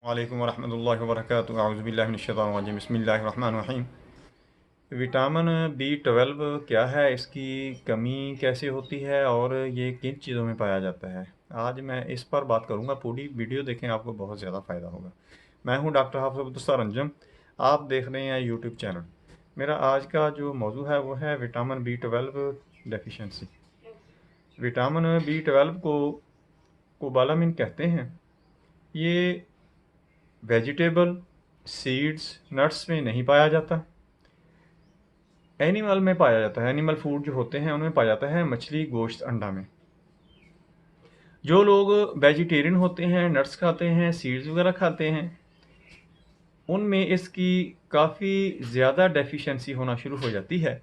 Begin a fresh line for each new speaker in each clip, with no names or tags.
वालेकुम वरहमतुल्लाहि वबरकातुहू अऊज़ु बिल्लाहि मिनश शैतानिर रजीम बिस्मिल्लाहिर रहमानिर रहीम। विटामिन B12 क्या है, इसकी कमी कैसे होती है और ये किन चीज़ों में पाया जाता है, आज मैं इस पर बात करूँगा। पूरी वीडियो देखें, आपको बहुत ज़्यादा फ़ायदा होगा। मैं हूँ डॉक्टर हाफिज़ अब्दुल अंजम, आप देख रहे हैं यूट्यूब चैनल। मेरा आज का जो मौजू है वो है vitamin B12 deficiency. Vitamin B12 को कोबालामिन कहते हैं। ये वेजिटेबल, सीड्स, नट्स में नहीं पाया जाता, एनिमल में पाया जाता है। एनिमल फूड जो होते हैं उनमें पाया जाता है, मछली, गोश्त, अंडा में। जो लोग वेजिटेरियन होते हैं, नट्स खाते हैं, सीड्स वगैरह खाते हैं, उनमें इसकी काफ़ी ज़्यादा डेफिशिएंसी होना शुरू हो जाती है,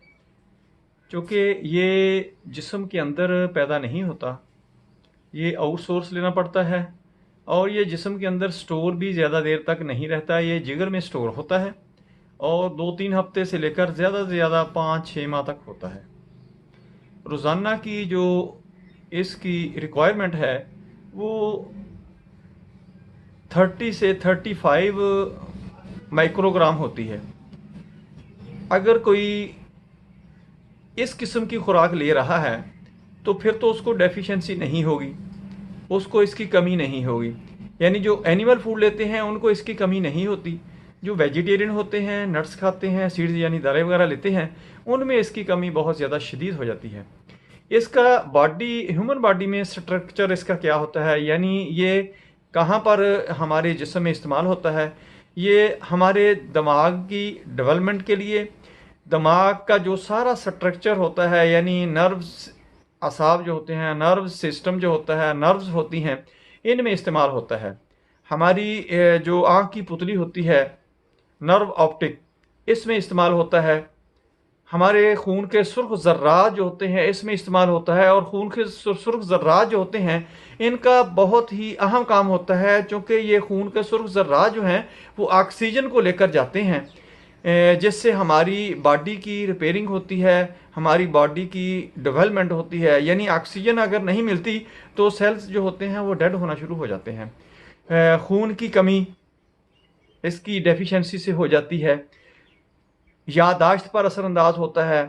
क्योंकि ये जिस्म के अंदर पैदा नहीं होता, ये आउटसोर्स लेना पड़ता है। और ये जिस्म के अंदर स्टोर भी ज़्यादा देर तक नहीं रहता, ये जिगर में स्टोर होता है और 2-3 हफ्ते से लेकर ज़्यादा से ज़्यादा 5-6 माह तक होता है। रोज़ाना की जो इसकी रिक्वायरमेंट है वो 30 से 35 माइक्रोग्राम होती है। अगर कोई इस किस्म की खुराक ले रहा है तो फिर तो उसको डेफिशिएंसी नहीं होगी, उसको इसकी कमी नहीं होगी। यानी जो एनिमल फूड लेते हैं उनको इसकी कमी नहीं होती। जो वेजिटेरियन होते हैं, नट्स खाते हैं, सीड्स यानी दालें वगैरह लेते हैं, उनमें इसकी कमी बहुत ज़्यादा शदीद हो जाती है। इसका ह्यूमन बॉडी में स्ट्रक्चर इसका क्या होता है, यानी ये कहाँ पर हमारे जिस्म में इस्तेमाल होता है। ये हमारे दिमाग की डेवलपमेंट के लिए, दिमाग का जो सारा स्ट्रक्चर होता है, यानी नर्व्स, असाब जो होते हैं, नर्व सिस्टम जो होता है, नर्व्स होती हैं, इनमें इस्तेमाल होता है। हमारी जो आँख की पुतली होती है, नर्व ऑप्टिक, इसमें इस्तेमाल होता है। हमारे खून के सुर्ख ज़र्रात जो होते हैं, इसमें इस्तेमाल होता है। और खून के सुर्ख ज़र्रात जो होते हैं, इनका बहुत ही अहम काम होता है, क्योंकि ये खून के सुर्ख ज़र्रात जो हैं वो ऑक्सीजन को लेकर जाते हैं, जिससे हमारी बॉडी की रिपेयरिंग होती है, हमारी बॉडी की डेवलपमेंट होती है। यानी ऑक्सीजन अगर नहीं मिलती तो सेल्स जो होते हैं वो डेड होना शुरू हो जाते हैं। खून की कमी इसकी डेफिशिएंसी से हो जाती है। याददाश्त पर असरअंदाज होता है,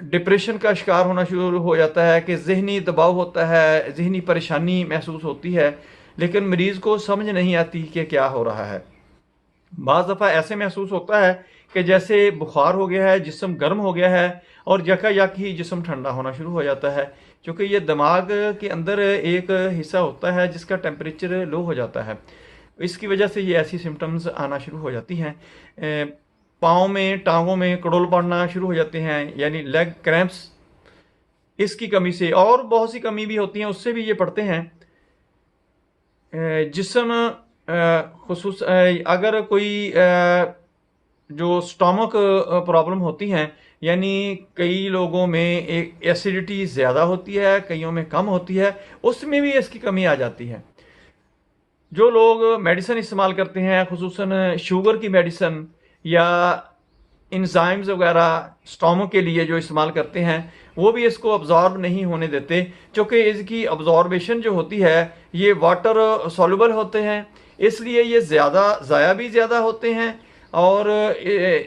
डिप्रेशन का शिकार होना शुरू हो जाता है, कि ज़हनी दबाव होता है, ज़हनी परेशानी महसूस होती है, लेकिन मरीज़ को समझ नहीं आती कि क्या हो रहा है। बाज़ दफ़ा ऐसे महसूस होता है कि जैसे बुखार हो गया है, जिस्म गर्म हो गया है और यकायक ही जिस्म ठंडा होना शुरू हो जाता है, क्योंकि ये दिमाग के अंदर एक हिस्सा होता है जिसका टेम्परेचर लो हो जाता है। इसकी वजह से ये ऐसी सिम्टम्स आना शुरू हो जाती हैं। पाँव में, टांगों में कड़ोल पड़ना शुरू हो जाते हैं, यानी लेग क्रैम्प्स, इसकी कमी से। और बहुत सी कमी भी होती हैं, उससे भी ये पड़ते हैं। जिस्म खुसूस अगर कोई जो स्टमक प्रॉब्लम होती हैं, यानी कई लोगों में एक एसिडिटी ज़्यादा होती है, कईयों में कम होती है, उसमें भी इसकी कमी आ जाती है। जो लोग मेडिसिन इस्तेमाल करते हैं, खुसूसन शुगर की मेडिसिन या इंजाइम्स वगैरह स्टोमक के लिए जो इस्तेमाल करते हैं, वो भी इसको अब्जॉर्ब नहीं होने देते, क्योंकि इसकी अब्जॉर्बेशन जो होती है ये वाटर सॉल्युबल होते हैं, इसलिए ये ज़्यादा ज़ाया भी ज़्यादा होते हैं। और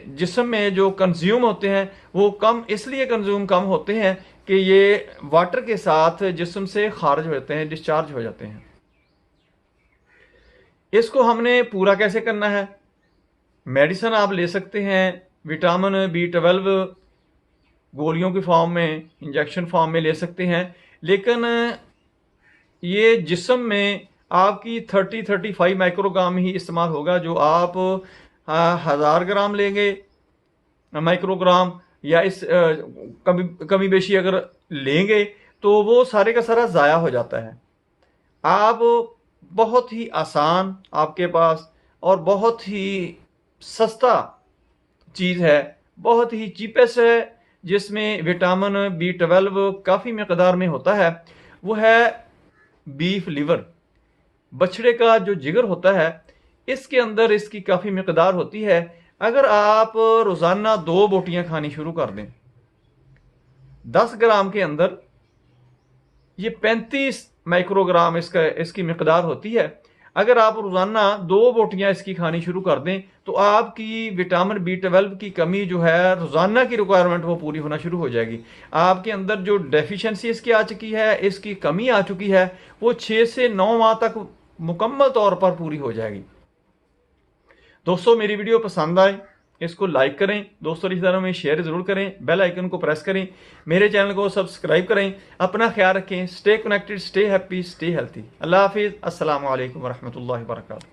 जिस्म में जो कंज्यूम होते हैं वो कम, इसलिए कंज्यूम कम होते हैं कि ये वाटर के साथ जिस्म से खारिज हो जाते हैं, डिस्चार्ज हो जाते हैं। इसको हमने पूरा कैसे करना है? मेडिसिन आप ले सकते हैं, विटामिन B12 गोलियों की फॉर्म में, इंजेक्शन फॉर्म में ले सकते हैं, लेकिन ये जिस्म में आपकी 30-35 माइक्रोग्राम ही इस्तेमाल होगा। जो आप 1000 ग्राम लेंगे माइक्रोग्राम, या इस कमी बेशी अगर लेंगे, तो वो सारे का सारा ज़ाया हो जाता है। आप बहुत ही आसान आपके पास और बहुत ही सस्ता चीज़ है, बहुत ही चीपेस्ट है, जिसमें विटामिन B12 काफ़ी मकदार में होता है, वो है बीफ लिवर। बछड़े का जो जिगर होता है, इसके अंदर इसकी काफ़ी मकदार होती है। अगर आप रोज़ाना 2 बोटियां खानी शुरू कर दें, 10 ग्राम के अंदर ये 35 माइक्रोग्राम इसकी मकदार होती है। अगर आप रोज़ाना 2 बोटियां इसकी खानी शुरू कर दें तो आपकी विटामिन B12 की कमी जो है रोज़ाना की रिक्वायरमेंट वो पूरी होना शुरू हो जाएगी। आपके अंदर जो डेफिशिएंसी इसकी आ चुकी है, इसकी कमी आ चुकी है, वो 6 से 9 माह तक मुकम्मल तौर पर पूरी हो जाएगी। दोस्तों मेरी वीडियो पसंद आए इसको लाइक करें, दोस्तों रिश्तेदारों में शेयर ज़रूर करें, बेल आइकन को प्रेस करें, मेरे चैनल को सब्सक्राइब करें। अपना ख्याल रखें, stay connected, stay happy, stay healthy. Allah हाफिज़, अस्सलामु अलैकुम वरहमतुल्लाहि वबरकातुहू।